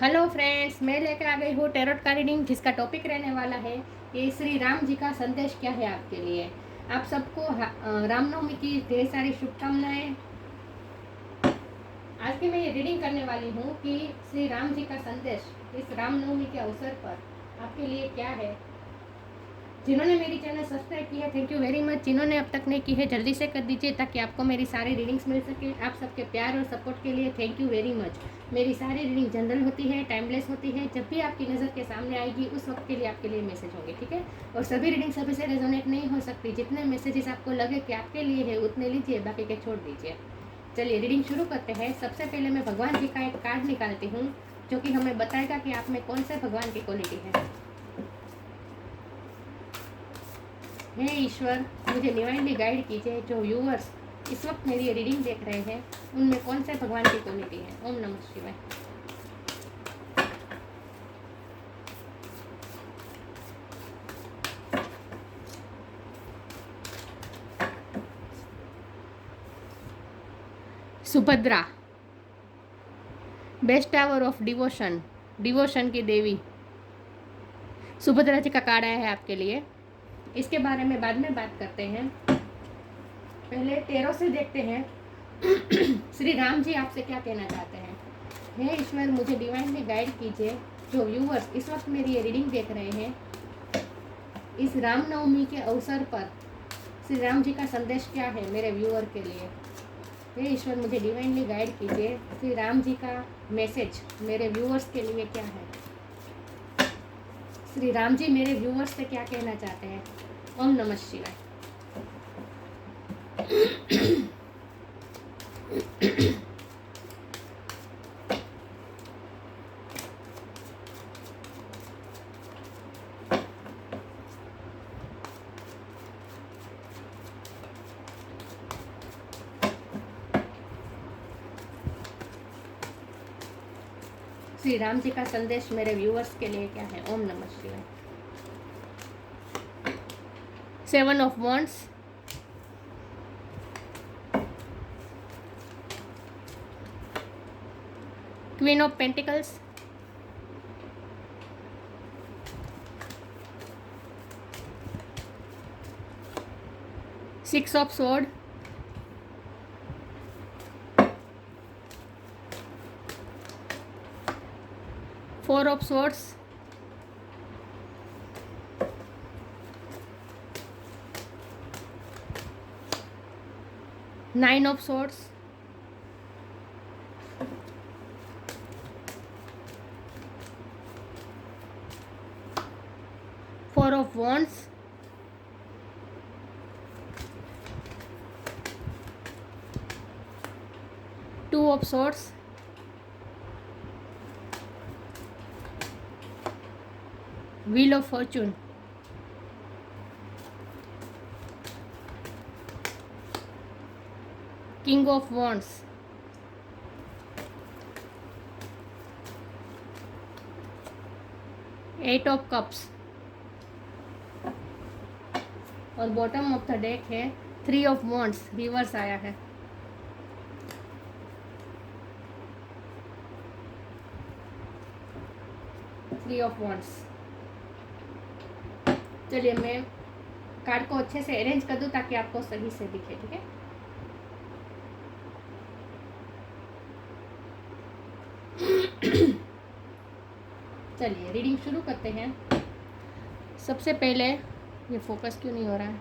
Hello friends, मैं लेकर आ गई हूँ टैरोट का रीडिंग, जिसका टॉपिक रहने वाला है कि श्री राम जी का संदेश क्या है आपके लिए। आप सबको रामनवमी की ढेर सारी शुभकामनाएं। आज की मैं ये रीडिंग करने वाली हूँ कि श्री राम जी का संदेश इस रामनवमी के अवसर पर आपके लिए क्या है। जिन्होंने मेरी चैनल सब्सक्राइब की है, थैंक यू वेरी मच। जिन्होंने अब तक नहीं की है, जल्दी से कर दीजिए ताकि आपको मेरी सारी रीडिंग्स मिल सके। आप सबके प्यार और सपोर्ट के लिए थैंक यू वेरी मच। मेरी सारी रीडिंग जनरल होती है, टाइमलेस होती है। जब भी आपकी नज़र के सामने आएगी उस वक्त के लिए आपके लिए मैसेज होंगे, ठीक है। और सभी रीडिंग सभी से रेजोनेट नहीं हो सकती। जितने मैसेजेस आपको लगे कि आपके लिए है उतने लीजिए, बाकी के छोड़ दीजिए। चलिए रीडिंग शुरू करते हैं। सबसे पहले मैं भगवान जी का एक कार्ड निकालती हूँ जो कि हमें बताएगा कि आप में कौन से भगवान की क्वालिटी है। हे ईश्वर, मुझे डिवाइनली गाइड कीजिए। जो व्यूअर्स इस वक्त मेरी रीडिंग देख रहे हैं उनमें कौन से भगवान की क्वालिटी है। ओम नमः शिवाय। Subhadra, best tower of devotion, devotion की देवी सुभद्रा जी का कार्ड आया है आपके लिए। इसके बारे में बाद में बात करते हैं। पहले तेरह से देखते हैं श्री राम जी आपसे क्या कहना चाहते हैं। हे ईश्वर, मुझे डिवाइनली गाइड कीजिए। जो व्यूअर्स इस वक्त मेरी ये रीडिंग देख रहे हैं, इस रामनवमी के अवसर पर श्री राम जी का संदेश क्या है मेरे व्यूअर के लिए। हे ईश्वर, मुझे डिवाइनली गाइड कीजिए। श्री राम जी का मैसेज मेरे व्यूअर्स के लिए क्या है। श्री राम जी मेरे व्यूअर्स से क्या कहना चाहते हैं। ओम नमः शिवाय। श्री राम जी का संदेश मेरे व्यूअर्स के लिए क्या है। ओम नमः शिवाय। Seven of wands, queen of pentacles, six of sword, four of swords, nine of swords, four of wands, two of swords, wheel of fortune, king of wands, eight of cups और bottom of the deck है three of wands, reverse आया है। Three of wands. चलिए मैं card को अच्छे से arrange कर दूं ताकि आपको सही से दिखे, ठीक है। चलिए रीडिंग शुरू करते हैं। सबसे पहले ये फोकस क्यों नहीं हो रहा है।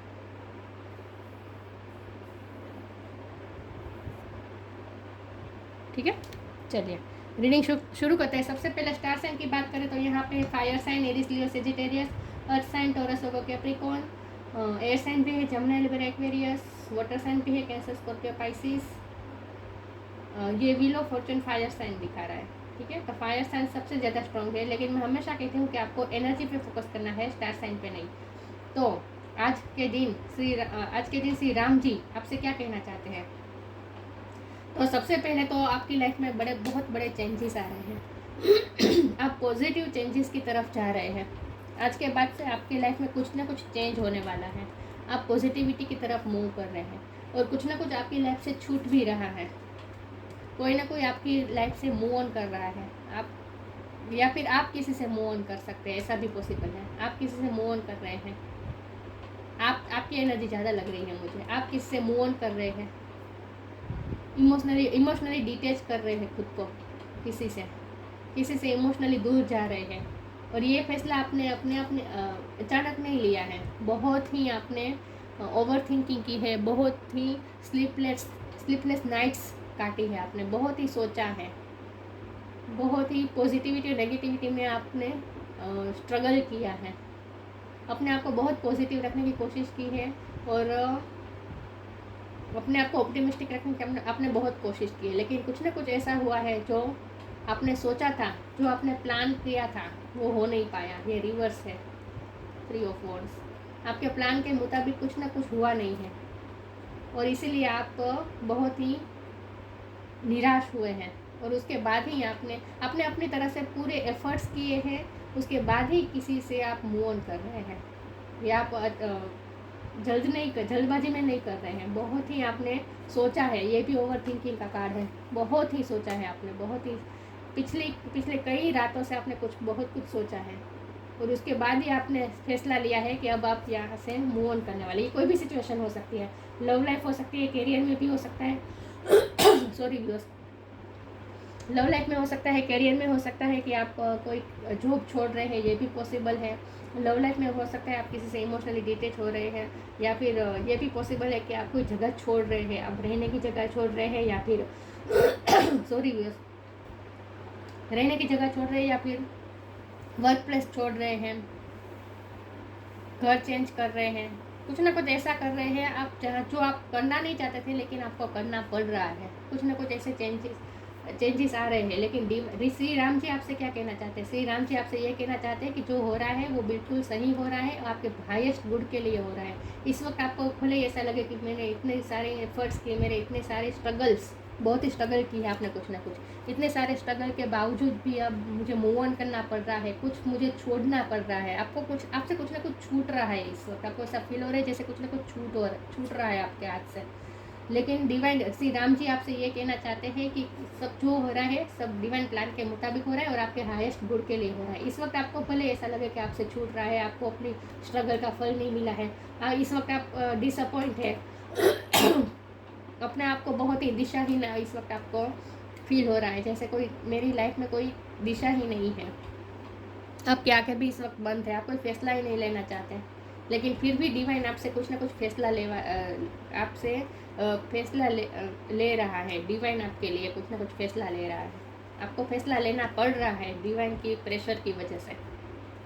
ठीक है, चलिए रीडिंग शुरू करते हैं। सबसे पहले स्टार साइन की बात करें तो यहाँ पे fire sign Aries Leo Sagittarius, earth sign Taurus ओगो कैप्रिकॉर्न, एयर साइन भी है Gemini Libra Aquarius, water sign भी है कैंसर स्कॉर्पियो पाइसिस। ये wheel of fortune fire sign दिखा रहा है, ठीक है। तो फायर साइन सबसे ज़्यादा स्ट्रॉन्ग है, लेकिन मैं हमेशा कहती हूँ कि आपको एनर्जी पे फोकस करना है, स्टार साइन पे नहीं। तो आज के दिन श्री राम जी आपसे क्या कहना चाहते हैं। तो सबसे पहले तो आपकी लाइफ में बहुत बड़े चेंजेस आ रहे हैं। आप पॉजिटिव चेंजेस की तरफ जा रहे हैं। आज के बाद से आपकी लाइफ में कुछ ना कुछ चेंज होने वाला है। आप पॉजिटिविटी की तरफ मूव कर रहे हैं और कुछ ना कुछ आपकी लाइफ से छूट भी रहा है। कोई ना कोई आपकी लाइफ से मूव ऑन कर रहा है। आप या फिर आप किसी से मूव ऑन कर सकते हैं, ऐसा भी पॉसिबल है। आप किसी से मूव ऑन कर रहे हैं, आपकी एनर्जी ज़्यादा लग रही है मुझे। आप किसी से मूव ऑन कर रहे हैं, इमोशनली डिटैच कर रहे हैं खुद को, किसी से इमोशनली दूर जा रहे हैं। और ये फैसला आपने अपने अचानक नहीं लिया है, बहुत ही आपने ओवर थिंकिंग की है, बहुत ही स्लीपलेस नाइट्स काटी है आपने, बहुत ही सोचा है, बहुत ही पॉजिटिविटी और नेगेटिविटी में आपने स्ट्रगल किया है, अपने आप को बहुत पॉजिटिव रखने की कोशिश की है और अपने आप को ऑप्टिमिस्टिक रखने की आपने बहुत कोशिश की है। लेकिन कुछ ना कुछ ऐसा हुआ है जो आपने सोचा था, जो आपने प्लान किया था, वो हो नहीं पाया। ये रिवर्स है, 3 ऑफ वॉन्ड्स। आपके प्लान के मुताबिक कुछ ना कुछ हुआ नहीं है और इसीलिए आप बहुत ही निराश हुए हैं। और उसके बाद ही आपने अपनी तरह से पूरे एफर्ट्स किए हैं, उसके बाद ही किसी से आप मूव ऑन कर रहे हैं। या आप जल्दबाजी में नहीं कर रहे हैं, बहुत ही आपने सोचा है। ये भी ओवर थिंकिंग का कार्ड है, बहुत ही सोचा है आपने, बहुत ही पिछले कई रातों से आपने बहुत कुछ सोचा है और उसके बाद ही आपने फैसला लिया है कि अब आप यहाँ से मूव ऑन करने वाले। ये कोई भी सिचुएशन हो सकती है, लव लाइफ हो सकती है, करियर में भी हो सकता है सॉरी व्यूअर्स, लव लाइफ में हो सकता है, करियर में हो सकता है कि आप कोई जॉब छोड़ रहे हैं, ये भी पॉसिबल है। लव लाइफ में हो सकता है आप किसी से इमोशनली डिटेच हो रहे हैं, या फिर ये भी पॉसिबल है कि आप कोई जगह छोड़ रहे हैं, आप रहने की जगह छोड़ रहे हैं, या फिर सॉरी व्यूअर्स, रहने की जगह छोड़ रहे हैं, या फिर वर्क प्लेस छोड़ रहे हैं, घर चेंज कर रहे हैं, कुछ ना कुछ ऐसा कर रहे हैं आप जो आप करना नहीं चाहते थे लेकिन आपको करना पड़ रहा है। कुछ ना कुछ ऐसे चेंजेस आ रहे हैं। लेकिन श्री राम जी आपसे क्या कहना चाहते हैं? श्री राम जी आपसे ये कहना चाहते हैं कि जो हो रहा है वो बिल्कुल सही हो रहा है और आपके हाईएस्ट गुड के लिए हो रहा है। इस वक्त आपको भले ऐसा लगे कि मैंने इतने सारे एफर्ट्स किए, मेरे इतने सारे स्ट्रगल्स, बहुत ही स्ट्रगल की है आपने कुछ ना कुछ, इतने सारे स्ट्रगल के बावजूद भी अब मुझे मूव ऑन करना पड़ रहा है, कुछ मुझे छोड़ना पड़ रहा है, आपसे कुछ ना कुछ छूट रहा है। इस वक्त आपको ऐसा फील हो रहा है जैसे कुछ ना कुछ छूट रहा है आपके हाथ से। लेकिन डिवाइन श्री राम जी आपसे ये कहना चाहते हैं कि सब जो हो रहा है सब डिवाइन प्लान के मुताबिक हो रहा है और आपके हाईएस्ट गुड के लिए हो रहा है। इस वक्त आपको भले ऐसा लगे कि आपसे छूट रहा है, आपको अपनी स्ट्रगल का फल नहीं मिला है, इस वक्त आप डिसअपॉइंट है अपने आप को बहुत ही दिशाहीन इस वक्त आपको फील हो रहा है, जैसे कोई मेरी लाइफ में कोई दिशा ही नहीं है। आपकी आंखें भी इस वक्त बंद है, आप कोई फैसला ही नहीं लेना चाहते, लेकिन फिर भी डिवाइन आपसे कुछ ना कुछ फैसला आपसे फैसला ले रहा है। डिवाइन आपके लिए कुछ ना कुछ फैसला ले रहा है, आपको फैसला लेना पड़ रहा है डिवाइन की प्रेशर की वजह से,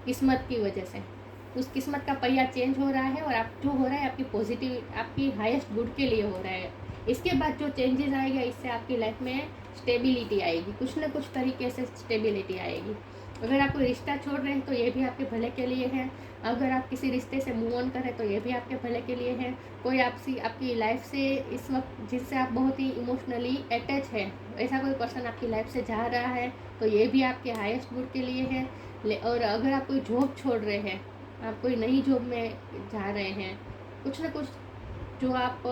किस्मत की वजह से। उस किस्मत का पहिया चेंज हो रहा है और आप जो हो रहा है आपकी हाईएस्ट गुड के लिए हो रहा है। इसके बाद जो चेंजेस आएगा, इससे आपकी लाइफ में स्टेबिलिटी आएगी, कुछ ना कुछ तरीके से स्टेबिलिटी आएगी। अगर आप कोई रिश्ता छोड़ रहे हैं तो ये भी आपके भले के लिए है, अगर आप किसी रिश्ते से मूव ऑन करें तो ये भी आपके भले के लिए है। कोई आपकी लाइफ से इस वक्त जिससे आप बहुत ही इमोशनली अटैच है, ऐसा कोई पर्सन आपकी लाइफ से जा रहा है तो ये भी आपके हाईएस्ट गुड के लिए है। और अगर आप कोई जॉब छोड़ रहे हैं, आप कोई नई जॉब में जा रहे हैं, कुछ ना कुछ जो आप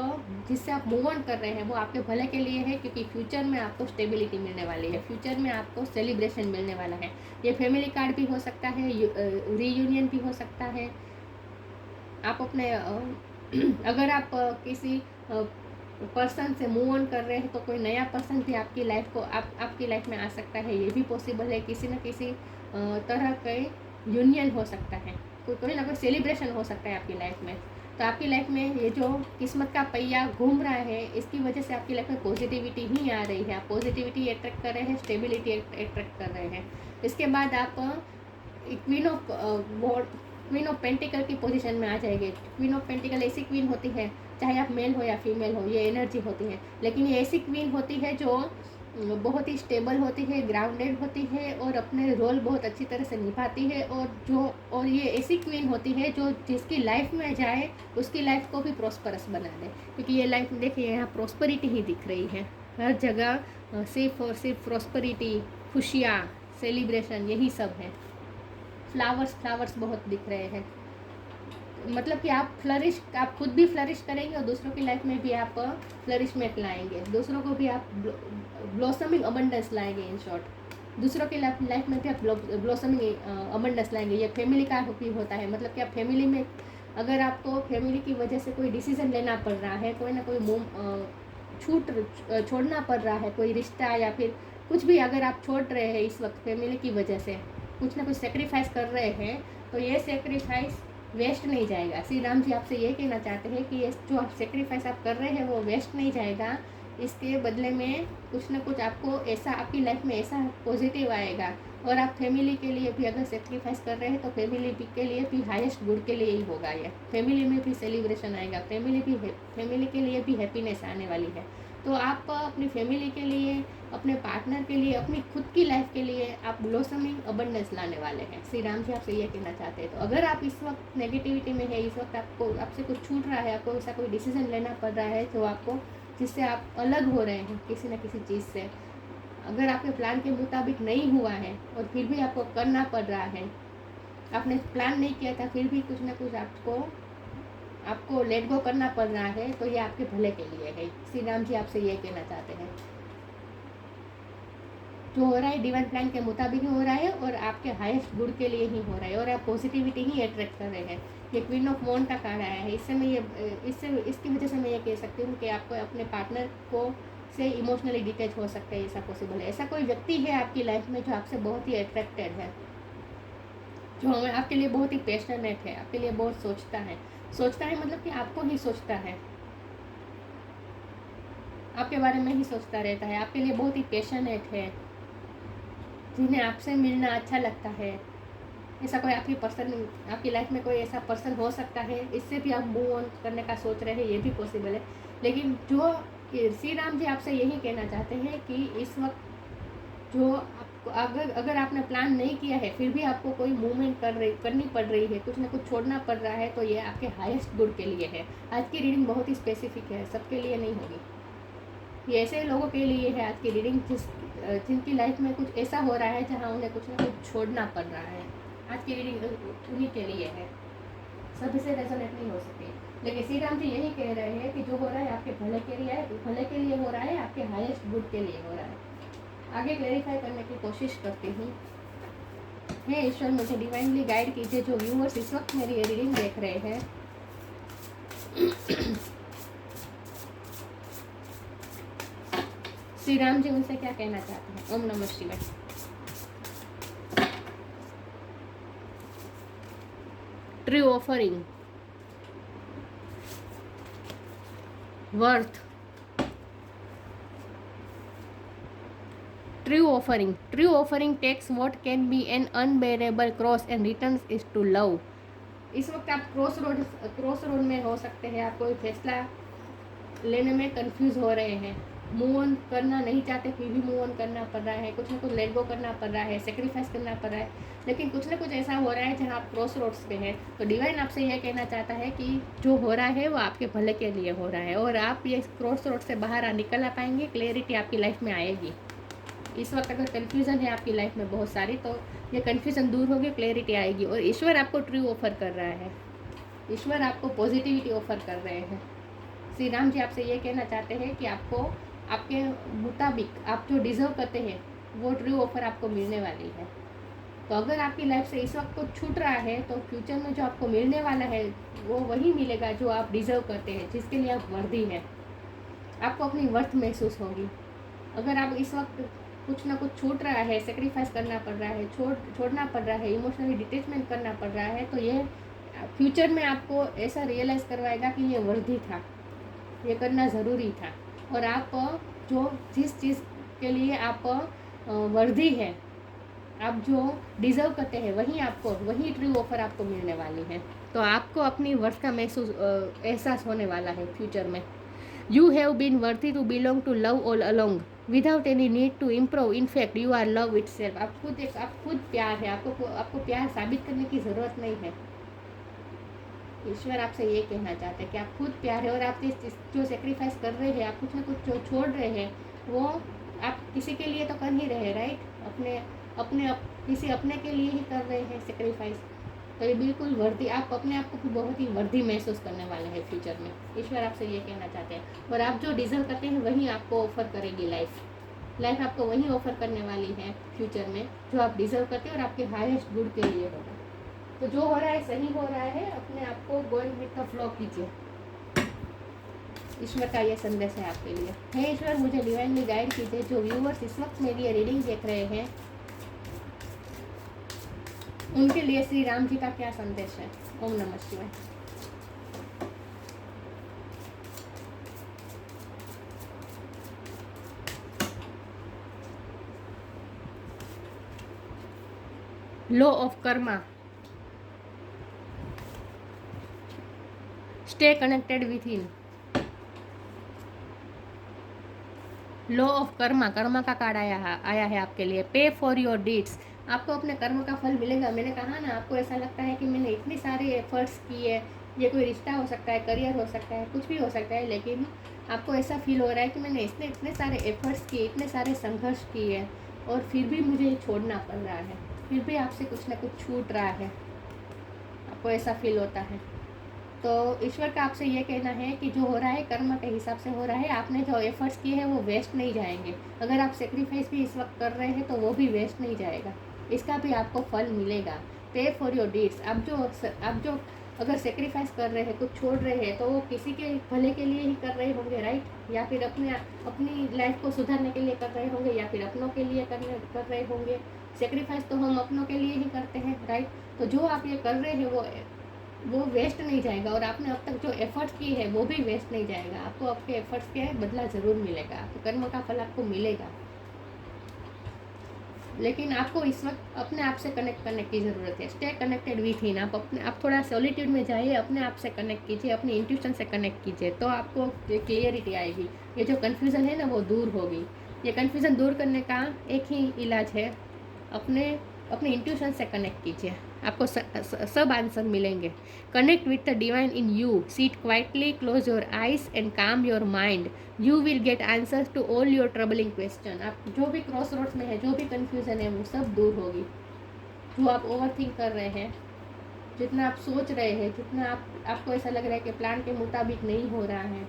जिससे आप मूव ऑन कर रहे हैं वो आपके भले के लिए है, क्योंकि फ्यूचर में आपको स्टेबिलिटी मिलने वाली है, फ्यूचर में आपको सेलिब्रेशन मिलने वाला है। ये फैमिली कार्ड भी हो सकता है, रीयूनियन भी हो सकता है। आप अपने अगर आप किसी पर्सन से मूव ऑन कर रहे हैं तो कोई नया पर्सन भी आपकी लाइफ में आ सकता है, ये भी पॉसिबल है। किसी न किसी तरह का यूनियन हो सकता है, कोई ना कोई सेलिब्रेशन हो सकता है आपकी लाइफ में। तो आपकी लाइफ में ये जो किस्मत का पहिया घूम रहा है, इसकी वजह से आपकी लाइफ में पॉजिटिविटी ही आ रही है, आप पॉजिटिविटी अट्रैक्ट कर रहे हैं, स्टेबिलिटी अट्रैक्ट कर रहे हैं। इसके बाद आप क्वीन ऑफ पेंटिकल की पोजीशन में आ जाएंगे। क्वीन ऑफ पेंटिकल ऐसी क्वीन होती है, चाहे आप मेल हो या फीमेल हो, ये एनर्जी होती है, लेकिन ये ऐसी क्वीन होती है जो बहुत ही स्टेबल होती है, ग्राउंडेड होती है और अपने रोल बहुत अच्छी तरह से निभाती है। और ये ऐसी क्वीन होती है जो जिसकी लाइफ में जाए उसकी लाइफ को भी प्रॉस्परस बना दे, क्योंकि ये लाइफ देखिए यहाँ प्रॉस्परिटी ही दिख रही है हर जगह, सिर्फ और सिर्फ प्रॉस्परिटी, खुशियाँ, सेलिब्रेशन, यही सब है। फ्लावर्स बहुत दिख रहे हैं, मतलब कि आप खुद भी फ्लरिश करेंगे और दूसरों की लाइफ में भी आप फ्लरिशमेंट लाएंगे, दूसरों को भी आप ब्लॉसमिंग अबंडेंस लाएंगे, इन शॉर्ट। दूसरों की लाइफ में भी आप ब्लॉसमिंग अबंडेंस लाएंगे। ये फैमिली का भी होता है, मतलब कि आप फैमिली में अगर आपको फैमिली की वजह से कोई डिसीजन लेना पड़ रहा है, कोई ना कोई छोड़ना पड़ रहा है, कोई रिश्ता या फिर कुछ भी अगर आप छोड़ रहे हैं इस वक्त फैमिली की वजह से, कुछ ना कुछ सेक्रीफाइस कर रहे हैं, तो ये सेक्रीफाइस वेस्ट नहीं जाएगा। श्री राम जी आपसे ये कहना चाहते हैं कि ये जो आप सेक्रीफाइस आप कर रहे हैं वो वेस्ट नहीं जाएगा। इसके बदले में कुछ ना कुछ आपको ऐसा आपकी लाइफ में ऐसा पॉजिटिव आएगा। और आप फैमिली के लिए भी अगर सेक्रीफाइस कर रहे हैं तो फैमिली के लिए भी हाईएस्ट गुड के लिए ही होगा। ये फैमिली में भी सेलिब्रेशन आएगा, फैमिली के लिए भी हैप्पीनेस आने वाली है। तो आप अपनी फैमिली के लिए, अपने पार्टनर के लिए, अपनी खुद की लाइफ के लिए आप ब्लॉसमिंग अबंडेंस लाने वाले हैं। श्री राम जी आपसे ये कहना चाहते हैं। तो अगर आप इस वक्त नेगेटिविटी में है, इस वक्त आपसे कुछ छूट रहा है, आपको ऐसा कोई डिसीजन लेना पड़ रहा है जो आपको, जिससे आप अलग हो रहे हैं किसी न किसी चीज़ से, अगर आपके प्लान के मुताबिक नहीं हुआ है और फिर भी आपको करना पड़ रहा है, आपने प्लान नहीं किया था फिर भी कुछ ना कुछ आपको लेट गो करना पड़ रहा है, तो ये आपके भले के लिए है। श्री राम जी आपसे ये कहना चाहते हैं जो हो रहा है डिवाइन प्लान के मुताबिक ही हो रहा है और आपके हाईएस्ट गुड के लिए ही हो रहा है और आप पॉजिटिविटी ही अट्रैक्ट कर रहे हैं। ये क्वीन ऑफ वॉन्ड का कार्ड आया है। इसकी वजह से मैं ये कह सकती हूँ कि आपको अपने पार्टनर को से इमोशनली डिटैच हो सकते हैं, ऐसा पॉसिबल है। ऐसा कोई व्यक्ति है आपकी लाइफ में जो आपसे बहुत ही अट्रैक्टेड है, जो आपके लिए बहुत ही पैशनेट है, आपके लिए बहुत सोचता है मतलब कि आपको ही सोचता है, आपके बारे में ही सोचता रहता है, आपके लिए बहुत ही पैशनेट है, जिन्हें आपसे मिलना अच्छा लगता है। ऐसा कोई आपकी लाइफ में कोई ऐसा पर्सन हो सकता है। इससे भी आप मूव ऑन करने का सोच रहे हैं, ये भी पॉसिबल है। लेकिन जो श्री राम जी आपसे यही कहना चाहते हैं कि इस वक्त जो आपको अगर आपने प्लान नहीं किया है फिर भी आपको कोई मूवमेंट करनी पड़ रही है, कुछ ना कुछ छोड़ना पड़ रहा है, तो ये आपके हाईएस्ट गुड के लिए है। आज की रीडिंग बहुत ही स्पेसिफिक है, सबके लिए नहीं होगी। ये ऐसे लोगों के लिए है आज की रीडिंग जिनकी लाइफ में कुछ ऐसा हो रहा है जहाँ उन्हें कुछ ना कुछ छोड़ना पड़ रहा है। आज की रीडिंग उन्हीं के लिए है, सभी से रेजोनेट नहीं हो सकती। लेकिन श्री राम जी यही कह रहे हैं कि जो हो रहा है आपके भले के लिए हो रहा है, आपके हाईएस्ट गुड के लिए हो रहा है। आगे क्लेरिफाई करने की कोशिश करती हूँ। हे ईश्वर, मुझे डिवाइनली गाइड कीजिए। जो व्यूअर्स इस वक्त मेरी ये रीडिंग देख रहे हैं, श्री राम जी उनसे क्या कहना चाहते हैं। ओम नमः शिवाय। True offering, worth, true offering takes what can be an unbearable cross and returns is to love. इस वक्त आप क्रॉस रोड में हो सकते हैं। आप कोई फैसला लेने में कंफ्यूज हो रहे हैं, मूव ऑन करना नहीं चाहते फिर भी मूव ऑन करना पड़ रहा है, कुछ ना कुछ लेट गो करना पड़ रहा है, सेक्रीफाइस करना पड़ रहा है, लेकिन कुछ ना कुछ ऐसा हो रहा है जहाँ आप क्रॉस रोड्स पे हैं। तो डिवाइन आपसे यह कहना चाहता है कि जो हो रहा है वो आपके भले के लिए हो रहा है और आप ये क्रॉस रोड से बाहर निकल आ पाएंगे। क्लैरिटी आपकी लाइफ में आएगी। इस वक्त अगर कन्फ्यूज़न है आपकी लाइफ में बहुत सारी, तो ये कन्फ्यूज़न दूर होगी, क्लैरिटी आएगी। और ईश्वर आपको ट्रू ऑफर कर रहा है, ईश्वर आपको पॉजिटिविटी ऑफर कर रहे हैं। श्री राम जी आपसे ये कहना चाहते हैं कि आपको आपके मुताबिक आप जो डिज़र्व करते हैं वो ट्रू ऑफर आपको मिलने वाली है। तो अगर आपकी लाइफ से इस वक्त कुछ छूट रहा है तो फ्यूचर में जो आपको मिलने वाला है वो वही मिलेगा जो आप डिज़र्व करते हैं, जिसके लिए आप वर्दी हैं। आपको अपनी वर्थ महसूस होगी। अगर आप इस वक्त कुछ ना कुछ छूट रहा है, सेक्रीफाइस करना पड़ रहा है, छोड़ना पड़ रहा है, इमोशनली डिटैचमेंट करना पड़ रहा है, तो ये फ्यूचर में आपको ऐसा रियलाइज़ करवाएगा कि ये वर्दी था, ये करना ज़रूरी था। और आप जिस चीज़ के लिए आप वर्दी है, आप जो डिज़र्व करते हैं वही ट्रू ऑफर आपको मिलने वाली है। तो आपको अपनी वर्थ का एहसास होने वाला है फ्यूचर में। You have been worthy to belong to love all along without any need to improve. In fact you are love itself. आप खुद प्यार है, आपको प्यार साबित करने की ज़रूरत नहीं है। ईश्वर आपसे ये कहना चाहते हैं कि आप खुद प्यार है और आप जो सेक्रीफाइस कर रहे हैं, आप कुछ ना कुछ जो छोड़ रहे हैं वो आप किसी के लिए तो कर ही रहे हैं, राइट? किसी अपने के लिए ही कर रहे हैं सेक्रीफाइस। तो ये बिल्कुल वर्दी, आप अपने आप को बहुत ही वर्दी महसूस करने वाले हैं फ्यूचर में। ईश्वर आपसे ये कहना चाहते हैं और आप जो डिज़र्व करते हैं वही आपको ऑफर करेगी लाइफ। लाइफ आपको वही ऑफर करने वाली है फ्यूचर में जो आप डिजर्व करते हो और आपके हाईएस्ट गुड के लिए होगा। तो जो हो रहा है सही हो रहा है, अपने आप को गोइंग विथ द फ्लो कीजिए। ईश्वर का ये संदेश है आपके लिए। हे ईश्वर, मुझे डिवाइनली गाइड कीजिए। जो व्यूअर्स इस वक्त मेरी ये रीडिंग देख रहे हैं उनके लिए श्री राम जी का क्या संदेश है। ओम नमः शिवाय। Law of Karma, stay connected with in. Law of Karma, Karma का कार्ड आया है आपके लिए। पे फॉर योर डीड्स, आपको अपने कर्म का फल मिलेगा। मैंने कहा ना, आपको ऐसा लगता है कि मैंने इतने सारे एफर्ट्स किए, ये कोई रिश्ता हो सकता है, करियर हो सकता है, कुछ भी हो सकता है, लेकिन आपको ऐसा फील हो रहा है कि मैंने इतने सारे एफर्ट्स किए, इतने सारे संघर्ष किए और फिर भी मुझे छोड़ना पड़ रहा है, फिर भी आपसे कुछ ना कुछ छूट रहा है, आपको ऐसा फील होता है। तो ईश्वर का आपसे ये कहना है कि जो हो रहा है कर्म के हिसाब से हो रहा है। आपने जो एफर्ट्स किए हैं वो वेस्ट नहीं जाएंगे। अगर आप सेक्रीफाइस भी इस वक्त कर रहे हैं तो वो भी वेस्ट नहीं जाएगा, इसका भी आपको फल मिलेगा। पे फॉर योर डीड्स, आप जो अगर सेक्रीफाइस कर रहे हैं, कुछ छोड़ रहे हैं, तो वो किसी के भले के लिए ही कर रहे होंगे, राइट? या फिर अपनी लाइफ को सुधारने के लिए कर रहे होंगे, या फिर अपनों के लिए कर रहे होंगे। सेक्रीफाइस तो हम अपनों के लिए ही करते हैं, राइट? तो जो आप ये कर रहे हैं वो वेस्ट नहीं जाएगा, और आपने अब तक जो एफर्ट्स किए हैं वो भी वेस्ट नहीं जाएगा। आपको आपके एफर्ट्स के बदला ज़रूर मिलेगा, आपके कर्म का फल आपको मिलेगा। लेकिन आपको इस वक्त अपने आप से कनेक्ट करने की ज़रूरत है। स्टे कनेक्टेड विथ इन। आप थोड़ा सॉलिट्यूड में जाइए, अपने आप से कनेक्ट कीजिए, अपनी इंट्यूशन से कनेक्ट कीजिए, तो आपको ये क्लियरिटी आएगी। ये जो कन्फ्यूज़न है ना वो दूर होगी। ये कन्फ्यूज़न दूर करने का एक ही इलाज है, अपने इंट्यूशन से कनेक्ट कीजिए, आपको सब आंसर मिलेंगे। Connect with the divine in you. Sit quietly, close your eyes and calm your mind. You will get answers to all your troubling question. आप जो भी क्रॉस रोड्स में है, जो भी कन्फ्यूज़न है, वो सब दूर होगी। जो आप ओवर थिंक कर रहे हैं, जितना आप सोच रहे हैं, जितना आपको ऐसा लग रहा है कि प्लान के मुताबिक नहीं हो रहा है,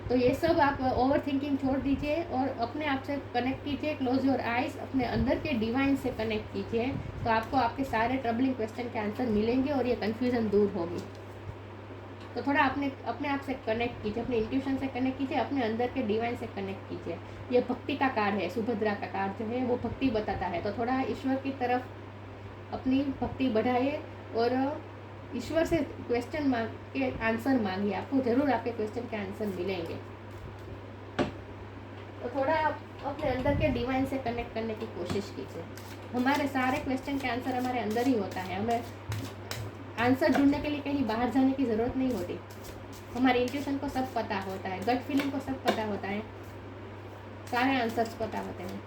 तो ये सब आप ओवर थिंकिंग छोड़ दीजिए और अपने आप से कनेक्ट कीजिए। क्लोज योर आइज, अपने अंदर के डिवाइन से कनेक्ट कीजिए, तो आपको आपके सारे ट्रबलिंग क्वेश्चन के आंसर मिलेंगे और ये कन्फ्यूज़न दूर होगी। तो थोड़ा अपने आप से कनेक्ट कीजिए, अपने इंट्यूशन से कनेक्ट कीजिए, अपने अंदर के डिवाइन से कनेक्ट कीजिए। ये भक्ति का कार्ड है, सुभद्रा का कार्ड जो है वो भक्ति बताता है। तो थोड़ा ईश्वर की तरफ अपनी भक्ति बढ़ाइए और ईश्वर से क्वेश्चन मांग के आंसर मांगिए, आपको ज़रूर आपके क्वेश्चन के आंसर मिलेंगे। तो थोड़ा आप अपने अंदर के डिवाइन से कनेक्ट करने की कोशिश कीजिए। हमारे सारे क्वेश्चन के आंसर हमारे अंदर ही होता है। हमें आंसर ढूंढने के लिए कहीं बाहर जाने की ज़रूरत नहीं होती। हमारी इंट्यूशन को सब पता होता है, गट फीलिंग को सब पता होता है, सारे आंसर्स पता होते हैं।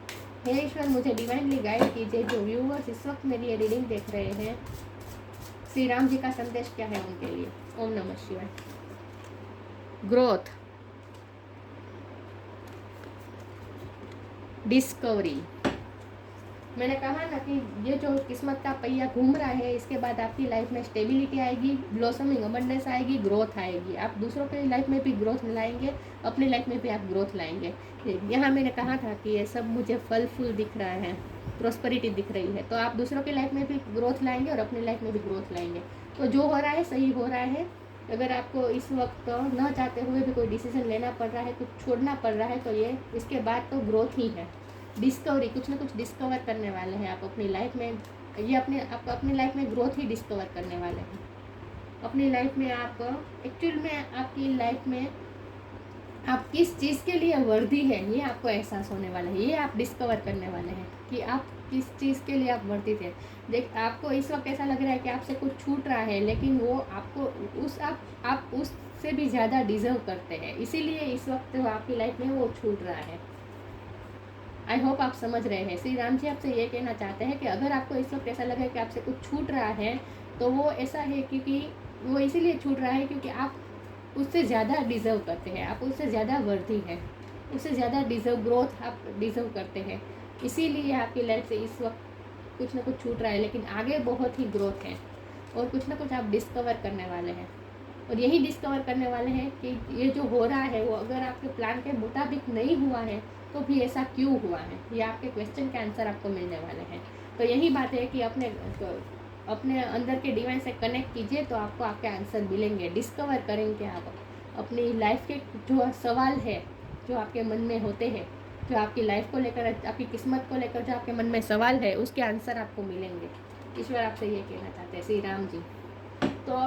हे ईश्वर, मुझे डिवाइनली गाइड कीजिए। जो व्यूअर्स इस वक्त मेरी ये रीडिंग देख रहे हैं, श्री राम जी का संदेश क्या है उनके लिए। ओम नमः शिवाय। Growth, discovery. मैंने कहा ना कि ये जो किस्मत का पहिया घूम रहा है, इसके बाद आपकी लाइफ में स्टेबिलिटी आएगी, ब्लॉसमिंग अबंडेंस आएगी, ग्रोथ आएगी। आप दूसरों के लाइफ में भी ग्रोथ लाएंगे, अपनी लाइफ में भी आप ग्रोथ लाएंगे। यहाँ मैंने कहा था कि ये सब मुझे फल फूल दिख रहा है, प्रॉस्पेरिटी दिख रही है, तो आप दूसरों की लाइफ में भी ग्रोथ लाएंगे और अपनी लाइफ में भी ग्रोथ लाएंगे। तो जो हो रहा है सही हो रहा है। अगर आपको इस वक्त न चाहते हुए भी कोई डिसीजन लेना पड़ रहा है, कुछ छोड़ना पड़ रहा है, तो ये इसके बाद तो ग्रोथ ही है। डिस्कवरी, कुछ ना कुछ डिस्कवर करने वाले हैं आप अपनी लाइफ में। ये आप अपनी लाइफ में ग्रोथ ही डिस्कवर करने वाले हैं। अपनी लाइफ में आप एक्चुअल में आपकी लाइफ में आप किस चीज़ के लिए वर्दी है, ये आपको एहसास होने वाला है। ये आप डिस्कवर करने वाले हैं कि आप किस चीज़ के लिए आप वर्दी थे। आपको इस वक्त ऐसा लग रहा है कि आपसे कुछ छूट रहा है, लेकिन वो आपको आप उससे भी ज़्यादा डिज़र्व करते हैं, इसीलिए इस वक्त आपकी लाइफ में वो छूट रहा है। आई होप आप समझ रहे हैं। श्री राम जी आपसे ये कहना चाहते हैं कि अगर आपको इस वक्त ऐसा लगे कि आपसे कुछ छूट रहा है, तो वो ऐसा है क्योंकि वो इसीलिए छूट रहा है क्योंकि आप उससे ज़्यादा डिज़र्व करते हैं, आप उससे ज़्यादा वर्दी हैं, उससे ज़्यादा ग्रोथ आप डिज़र्व करते हैं। इसीलिए आपकी लाइफ से इस वक्त कुछ ना कुछ छूट रहा है, लेकिन आगे बहुत ही ग्रोथ है और कुछ ना कुछ आप डिस्कवर करने वाले हैं। और यही डिस्कवर करने वाले हैं कि ये जो हो रहा है वो अगर आपके प्लान के मुताबिक नहीं हुआ है तो भी ऐसा क्यों हुआ है, ये आपके क्वेश्चन के आंसर आपको मिलने वाले हैं। तो यही बात है कि अपने अंदर के डिवाइन से कनेक्ट कीजिए तो आपको आपके आंसर मिलेंगे, डिस्कवर करेंगे आप अपनी लाइफ के जो सवाल है जो आपके मन में होते हैं, जो आपकी लाइफ को लेकर, आपकी किस्मत को लेकर जो आपके मन में सवाल है उसके आंसर आपको मिलेंगे। ईश्वर आपसे ये कहना चाहते हैं, श्री राम जी। तो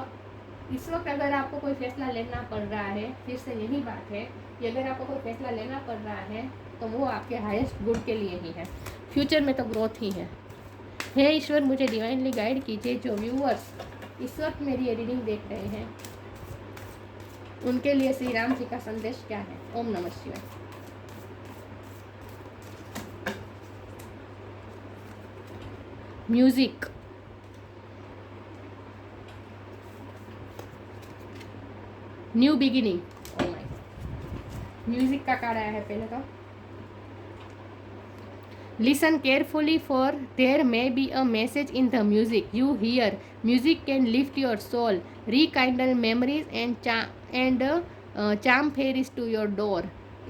इस वक्त अगर आपको कोई फैसला लेना पड़ रहा है, फिर से यही बात है कि अगर आपको कोई फैसला लेना पड़ रहा है तो वो आपके हाईएस्ट गुड के लिए ही है, फ्यूचर में तो ग्रोथ ही है। हे ईश्वर, मुझे डिवाइनली गाइड कीजिए जो व्यूअर्स इस वक्त मेरी ये रीडिंग देख रहे हैं उनके लिए श्री राम जी का संदेश क्या है। ओम नमः शिवाय। Music, new beginning. Oh my, music का कार्ड आया है पहले तो। Listen carefully, for there may be a message in the music you hear. Music can lift your soul, rekindle memories and charm fairies to your door.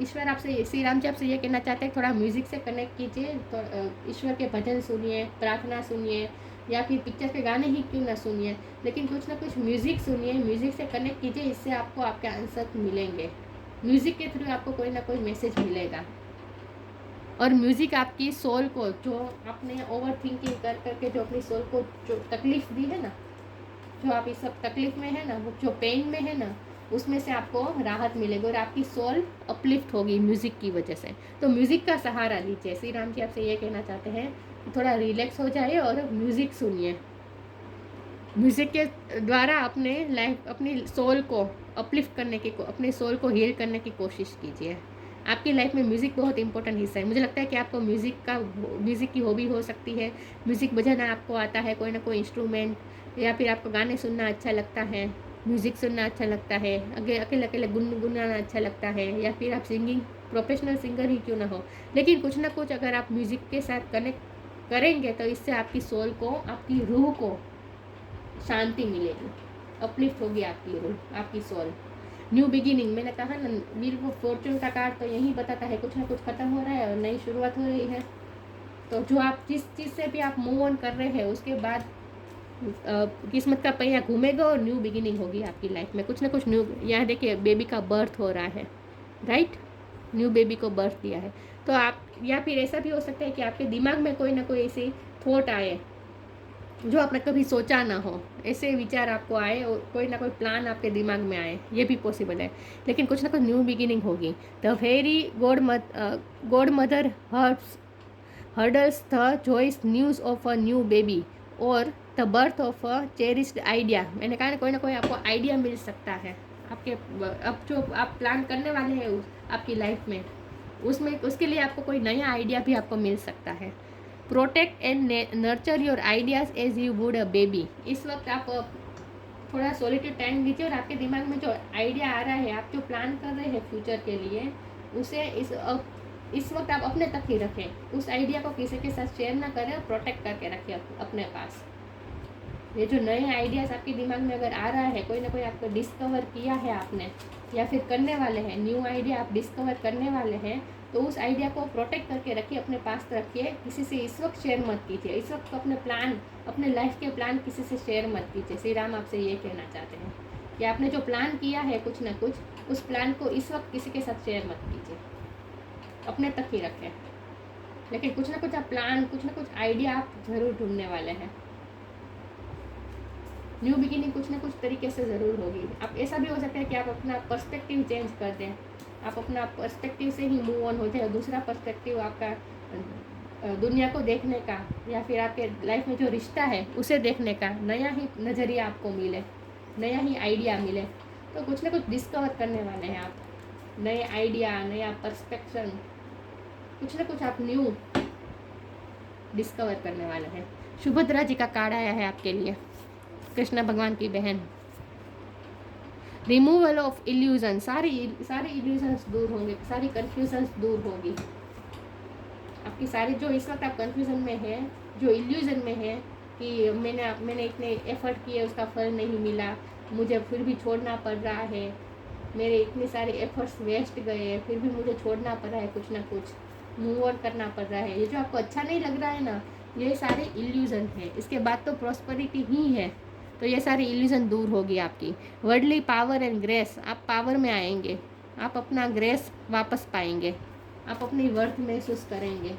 ईश्वर आपसे, श्री राम जी आपसे ये कहना चाहते हैं थोड़ा म्यूज़िक से कनेक्ट कीजिए, तो ईश्वर के भजन सुनिए, प्रार्थना सुनिए, या फिर पिक्चर के गाने ही क्यों ना सुनिए, लेकिन कुछ ना कुछ म्यूज़िक सुनिए, म्यूज़िक से कनेक्ट कीजिए, इससे आपको आपके आंसर मिलेंगे। म्यूज़िक के थ्रू आपको कोई ना कोई मैसेज मिलेगा। और म्यूज़िक आपकी सोल को, जो आपने ओवर थिंकिंग कर करके जो अपनी सोल को जो तकलीफ़ दी है ना, जो आप इस सब तकलीफ़ में है ना, वो जो पेन में है ना, उसमें से आपको राहत मिलेगी और आपकी सोल अपलिफ्ट होगी म्यूज़िक की वजह से। तो म्यूज़िक का सहारा लीजिए। श्री राम जी आपसे ये कहना चाहते हैं कि थोड़ा रिलैक्स हो जाए और म्यूज़िक सुनिए। म्यूज़िक के द्वारा अपने लाइफ, अपनी सोल को अपलिफ्ट करने की, अपने सोल को हील करने की कोशिश कीजिए। आपकी लाइफ में म्यूज़िक बहुत इंपॉर्टेंट हिस्सा है। मुझे लगता है कि आपको म्यूज़िक की हॉबी हो सकती है, म्यूज़िक बजाना आपको आता है, कोई ना कोई इंस्ट्रूमेंट, या फिर आपको गाने सुनना अच्छा लगता है, म्यूज़िक सुनना अच्छा लगता है, अकेले अकेले गुनगुनाना अच्छा लगता है, या फिर आप सिंगिंग, प्रोफेशनल सिंगर ही क्यों ना हो, लेकिन कुछ ना कुछ अगर आप म्यूज़िक के साथ कनेक्ट करेंगे तो इससे आपकी सोल को, आपकी रूह को शांति मिलेगी, अपलिफ्ट होगी आपकी रूह, आपकी सोल। न्यू बिगिनिंग, मैंने कहा ना, व्हील ऑफ फॉर्चून का कार्ड तो यही बताता है कुछ ना कुछ खत्म हो रहा है और नई शुरुआत हो रही है। तो जो आप जिस चीज़ से भी आप मूव ऑन कर रहे हैं उसके बाद किस्मत का पहिया घूमेगा और न्यू बिगिनिंग होगी आपकी लाइफ में। कुछ ना कुछ न्यू, यहाँ देखिए बेबी का बर्थ हो रहा है, राइट, न्यू बेबी को बर्थ दिया है। तो आप, या फिर ऐसा भी हो सकता है कि आपके दिमाग में कोई ना कोई ऐसी थॉट आए जो आपने कभी सोचा ना हो, ऐसे विचार आपको आए और कोई ना कोई प्लान आपके दिमाग में आए, ये भी पॉसिबल है, लेकिन कुछ ना कुछ न्यू बिगिनिंग होगी। The fairy godmother heralds the joyous news of a new baby और the birth of a cherished idea. मैंने कहा ना, कोई ना कोई आपको आइडिया मिल सकता है आपके, अब जो आप प्लान करने वाले हैं आपकी लाइफ में, उसमें उसके लिए आपको कोई नया आइडिया भी आपको मिल सकता है। Protect and nurture your ideas as you would a baby. इस वक्त आप थोड़ा सॉलिट्यूड टाइम दीजिए और आपके दिमाग में जो आइडिया आ रहा है, आप जो प्लान कर रहे हैं फ्यूचर के लिए, उसे इस वक्त आप अपने तक ही रखें। उस आइडिया को किसी के साथ शेयर ना करें और प्रोटेक्ट करके रखें अपने पास। ये जो नए आइडियाज़ आपके दिमाग में अगर आ रहा है, कोई ना कोई आपको डिस्कवर किया है आपने, या फिर करने वाले हैं, न्यू आइडिया आप डिस्कवर करने वाले हैं, तो उस आइडिया को प्रोटेक्ट करके रखिए, अपने पास रखिए, किसी से इस वक्त शेयर मत कीजिए। इस वक्त अपने प्लान, अपने लाइफ के प्लान किसी से शेयर मत कीजिए। श्री राम आपसे ये कहना चाहते हैं कि आपने जो प्लान किया है कुछ ना कुछ, उस प्लान को इस वक्त किसी के साथ शेयर मत कीजिए, अपने तक ही रखें। लेकिन कुछ ना कुछ आप प्लान, कुछ ना कुछ आइडिया आप ज़रूर ढूंढने वाले हैं। न्यू बिगिनिंग कुछ ना कुछ तरीके से ज़रूर होगी। आप, ऐसा भी हो सकता है कि आप अपना पर्सपेक्टिव चेंज कर दें, आप अपना पर्सपेक्टिव से ही मूव ऑन हो जाए, दूसरा पर्सपेक्टिव आपका दुनिया को देखने का, या फिर आपके लाइफ में जो रिश्ता है उसे देखने का नया ही नज़रिया आपको मिले, नया ही आइडिया मिले। तो कुछ ना कुछ डिस्कवर करने वाले हैं आप, नए आइडिया, नया पर्सपेक्शन, कुछ ना कुछ आप न्यू डिस्कवर करने वाले हैं। सुभद्रा जी का कार्ड आया है आपके लिए, कृष्ण भगवान की बहन। रिमूवल ऑफ इल्यूजन, सारे इल्यूजन्स दूर होंगे, सारी कन्फ्यूजन्स दूर होगी आपकी। सारी जो इस वक्त आप कन्फ्यूजन में है, जो इल्यूजन में है कि मैंने इतने एफर्ट किए उसका फल नहीं मिला, मुझे फिर भी छोड़ना पड़ रहा है, मेरे इतने सारे एफर्ट्स वेस्ट गए, फिर भी मुझे छोड़ना पड़ रहा है, कुछ ना कुछ मूव ऑन करना पड़ रहा है, ये जो आपको अच्छा नहीं लग रहा है ना, ये सारे इल्यूज़न है। इसके बाद तो प्रॉस्पेरिटी ही है, तो ये सारी इल्यूज़न दूर होगी आपकी। वर्ल्डली पावर एंड ग्रेस, आप पावर में आएंगे, आप अपना ग्रेस वापस पाएंगे, आप अपनी वर्थ महसूस करेंगे।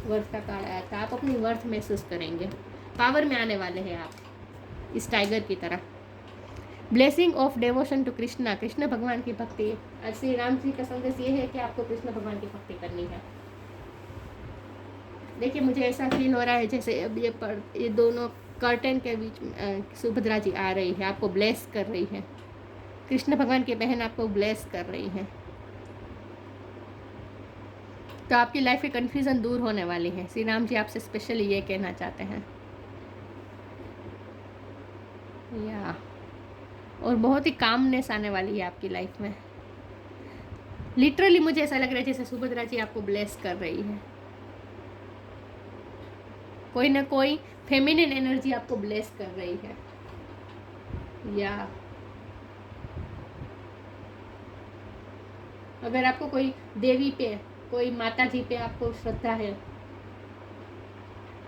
वर्थ का कार्ड आया था, आप अपनी वर्थ महसूस करेंगे, पावर में आने वाले हैं आप इस टाइगर की तरह। Blessing of devotion to Krishna, Krishna भगवान की भक्ति। आज श्री राम जी का संदेश ये है कि आपको कृष्ण भगवान की भक्ति करनी है। देखिए मुझे ऐसा फील हो रहा है जैसे अब ये दोनों कर्टन के बीच में सुभद्रा जी आ रही है, आपको ब्लेस कर रही है, कृष्ण भगवान की बहन आपको ब्लेस कर रही है। तो आपकी लाइफ में कन्फ्यूज़न दूर होने वाली है। श्री राम जी आपसे स्पेशली ये कहना चाहते हैं या, और बहुत ही कामनेस आने वाली है आपकी लाइफ में। लिटरली मुझे ऐसा लग रहा है जैसे सुभद्रा जी आपको ब्लेस कर रही है, कोई ना कोई फेमिनिन एनर्जी आपको ब्लेस कर रही है। या अगर आपको कोई देवी पे, कोई माता जी पे आपको श्रद्धा है,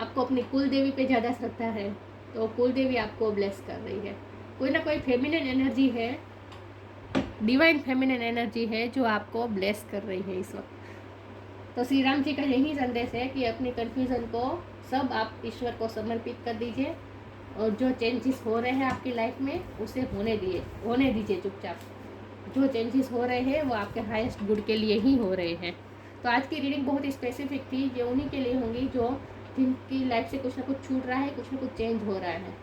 आपको अपनी कुल देवी पे ज़्यादा श्रद्धा है, तो कुल देवी आपको ब्लेस कर रही है। कोई ना कोई फेमिनिन एनर्जी है, डिवाइन फेमिनिन एनर्जी है जो आपको ब्लेस कर रही है इस वक्त। तो श्री राम जी का यही संदेश है कि अपनी कन्फ्यूज़न को सब आप ईश्वर को समर्पित कर दीजिए, और जो चेंजेस हो रहे हैं आपकी लाइफ में उसे होने दीजिए चुपचाप। जो चेंजेस हो रहे हैं वो आपके हाईएस्ट गुड के लिए ही हो रहे हैं। तो आज की रीडिंग बहुत ही स्पेसिफिक थी, ये उन्हीं के लिए होंगी जो जिनकी लाइफ से कुछ ना कुछ छूट रहा है, कुछ ना कुछ चेंज हो रहा है।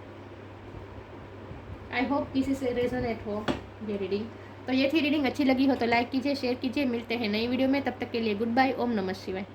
आई होप किसी से रेजोनेट हो ये रीडिंग। तो ये थी रीडिंग, अच्छी लगी हो तो लाइक कीजिए, शेयर कीजिए। मिलते हैं नई वीडियो में, तब तक के लिए गुड बाय। ओम नमः शिवाय।